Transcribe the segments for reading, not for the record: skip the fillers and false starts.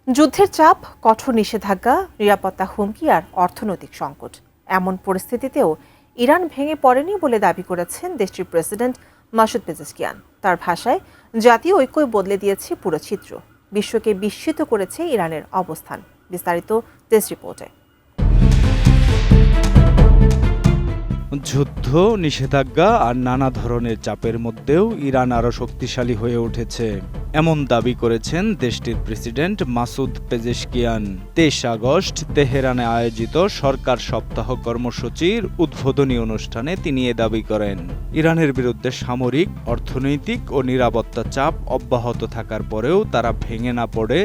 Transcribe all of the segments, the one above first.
যুদ্ধের চাপ, কঠোর নিষেধাজ্ঞা, নিরাপত্তা হুমকি আর অর্থনৈতিক সংকট, এমন পরিস্থিতিতেও ইরান ভেঙে পড়েনি বলে দাবি করেছেন দেশটির প্রেসিডেন্ট মাসুদ পেজেশকিয়ান। তার ভাষায়, জাতীয় ঐক্যই বদলে দিয়েছে পুরো চিত্র, বিশ্বকে বিস্মিত করেছে ইরানের অবস্থান। বিস্তারিত ডেস্ক রিপোর্টে। যুদ্ধ, নিষেধাজ্ঞা আর নানা ধরনের চাপের মধ্যেও ইরান আরও শক্তিশালী হয়ে উঠেছে, এমন দাবি করেছেন দেশটির প্রেসিডেন্ট মাসুদ পেজেশকিয়ান। 23 আগস্ট তেহরানে আয়োজিত সরকার সপ্তাহ কর্মসূচির উদ্বোধনী অনুষ্ঠানে তিনি এ দাবি করেন। ইরানের বিরুদ্ধে সামরিক, অর্থনৈতিক ও নিরাপত্তা চাপ অব্যাহত থাকার পরেও তারা ভেঙে না পড়ে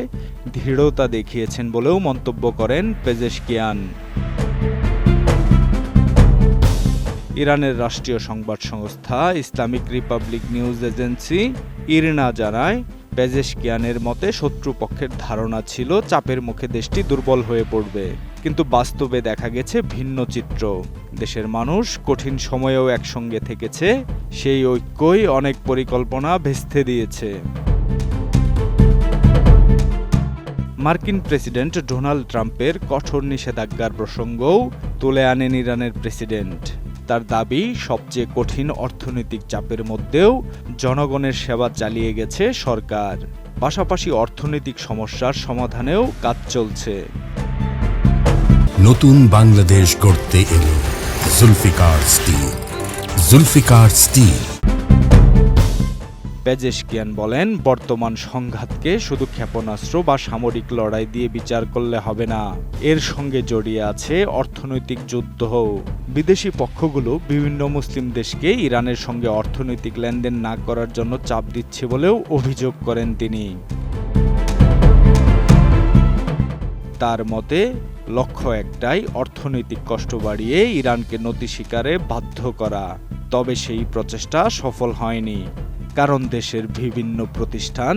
দৃঢ়তা দেখিয়েছেন বলেও মন্তব্য করেন পেজেশকিয়ান। ইরানের রাষ্ট্রীয় সংবাদ সংস্থা ইসলামিক রিপাবলিক নিউজ এজেন্সি ইরনা জানায়, পেজেশকিয়ানের মতে শত্রুপক্ষের ধারণা ছিল চাপের মুখে দেশটি দুর্বল হয়ে পড়বে, কিন্তু বাস্তবে দেখা গেছে ভিন্ন চিত্র। দেশের মানুষ কঠিন সময়েও একসঙ্গে থেকেছে, সেই ঐক্যই অনেক পরিকল্পনা ভেস্তে দিয়েছে। মার্কিন প্রেসিডেন্ট ডোনাল্ড ট্রাম্পের কঠোর নিষেধাজ্ঞার প্রসঙ্গও তুলে আনেন ইরানের প্রেসিডেন্ট। তার দাবি, সবচেয়ে কঠিন অর্থনৈতিক চাপের মধ্যেও জনগণের সেবা চালিয়ে গেছে সরকার। পাশাপাশি অর্থনৈতিক সমস্যার সমাধানেও কাজ চলছে। নতুন বাংলাদেশ গড়তে এলো Zulfiqar steel. Zulfiqar steel. Pezeshkian বলেন, বর্তমান সংঘাতকে শুধু ক্ষেপণাস্ত্র বা সামরিক লড়াই দিয়ে বিচার করলে হবে না, এর সঙ্গে জড়িয়ে আছে অর্থনৈতিক যুদ্ধও। বিদেশি পক্ষগুলো বিভিন্ন মুসলিম দেশকে ইরানের সঙ্গে অর্থনৈতিক লেনদেন না করার জন্য চাপ দিচ্ছে বলেও অভিযোগ করেন তিনি। তার মতে, লক্ষ্য একটাই, অর্থনৈতিক কষ্ট বাড়িয়ে ইরানকে নতি স্বীকারে বাধ্য করা। তবে সেই প্রচেষ্টা সফল হয়নি, কারণ দেশের বিভিন্ন প্রতিষ্ঠান,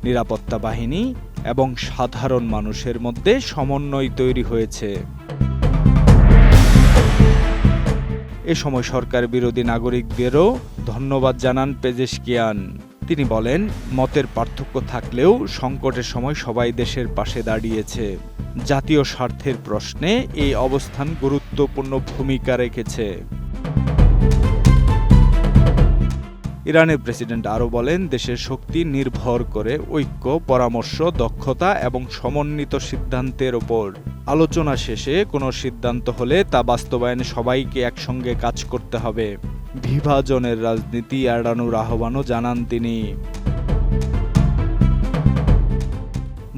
নিরাপত্তা বাহিনী এবং সাধারণ মানুষের মধ্যে সমন্বয় তৈরি হয়েছে। এ সময় সরকার বিরোধী নাগরিকদেরও ধন্যবাদ জানান পেজেশকিয়ান। তিনি বলেন, মতের পার্থক্য থাকলেও সংকটের সময় সবাই দেশের পাশে দাঁড়িয়েছে। জাতীয় স্বার্থের প্রশ্নে এই অবস্থান গুরুত্বপূর্ণ ভূমিকা রেখেছে। ইরানের প্রেসিডেন্ট আরও বলেন, দেশের শক্তি নির্ভর করে ঐক্য, পরামর্শ, দক্ষতা এবং সমন্বিত সিদ্ধান্তের ওপর। আলোচনা শেষে কোনো সিদ্ধান্ত হলে তা বাস্তবায়নে সবাইকে একসঙ্গে কাজ করতে হবে। বিভাজনের রাজনীতি এড়ানোর আহ্বানও জানান তিনি।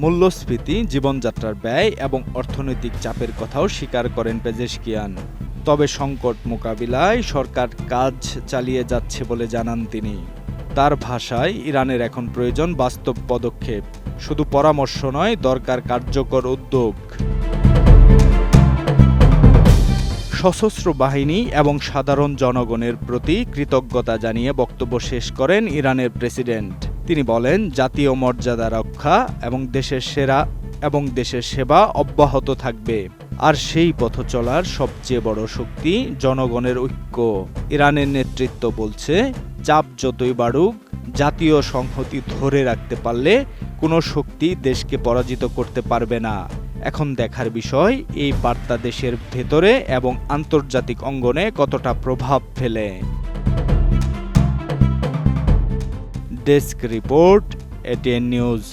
মূল্যস্ফীতি, জীবনযাত্রার ব্যয় এবং অর্থনৈতিক চাপের কথাও স্বীকার করেন পেজেশকিয়ান। তবে সংকট মোকাবিলায় সরকার কাজ চালিয়ে যাচ্ছে বলে জানান তিনি। তার ভাষায়, ইরানের এখন প্রয়োজন বাস্তব পদক্ষেপ, শুধু পরামর্শ নয়, দরকার কার্যকর উদ্যোগ। সশস্ত্র বাহিনী এবং সাধারণ জনগণের প্রতি কৃতজ্ঞতা জানিয়ে বক্তব্য শেষ করেন ইরানের প্রেসিডেন্ট। তিনি বলেন, জাতীয় মর্যাদা রক্ষা এবং দেশের সেবা অব্যাহত থাকবে, আর সেই পথ চলার সবচেয়ে বড় শক্তি জনগণের ঐক্য। ইরানের নেতৃত্ব বলছে, চাপ যতই বাড়ুক, জাতীয় সংহতি ধরে রাখতে পারলে কোনো শক্তি দেশকে পরাজিত করতে পারবে না। এখন দেখার বিষয়, এই বার্তা দেশের ভেতরে এবং আন্তর্জাতিক অঙ্গনে কতটা প্রভাব ফেলে। Desk report, ATN news.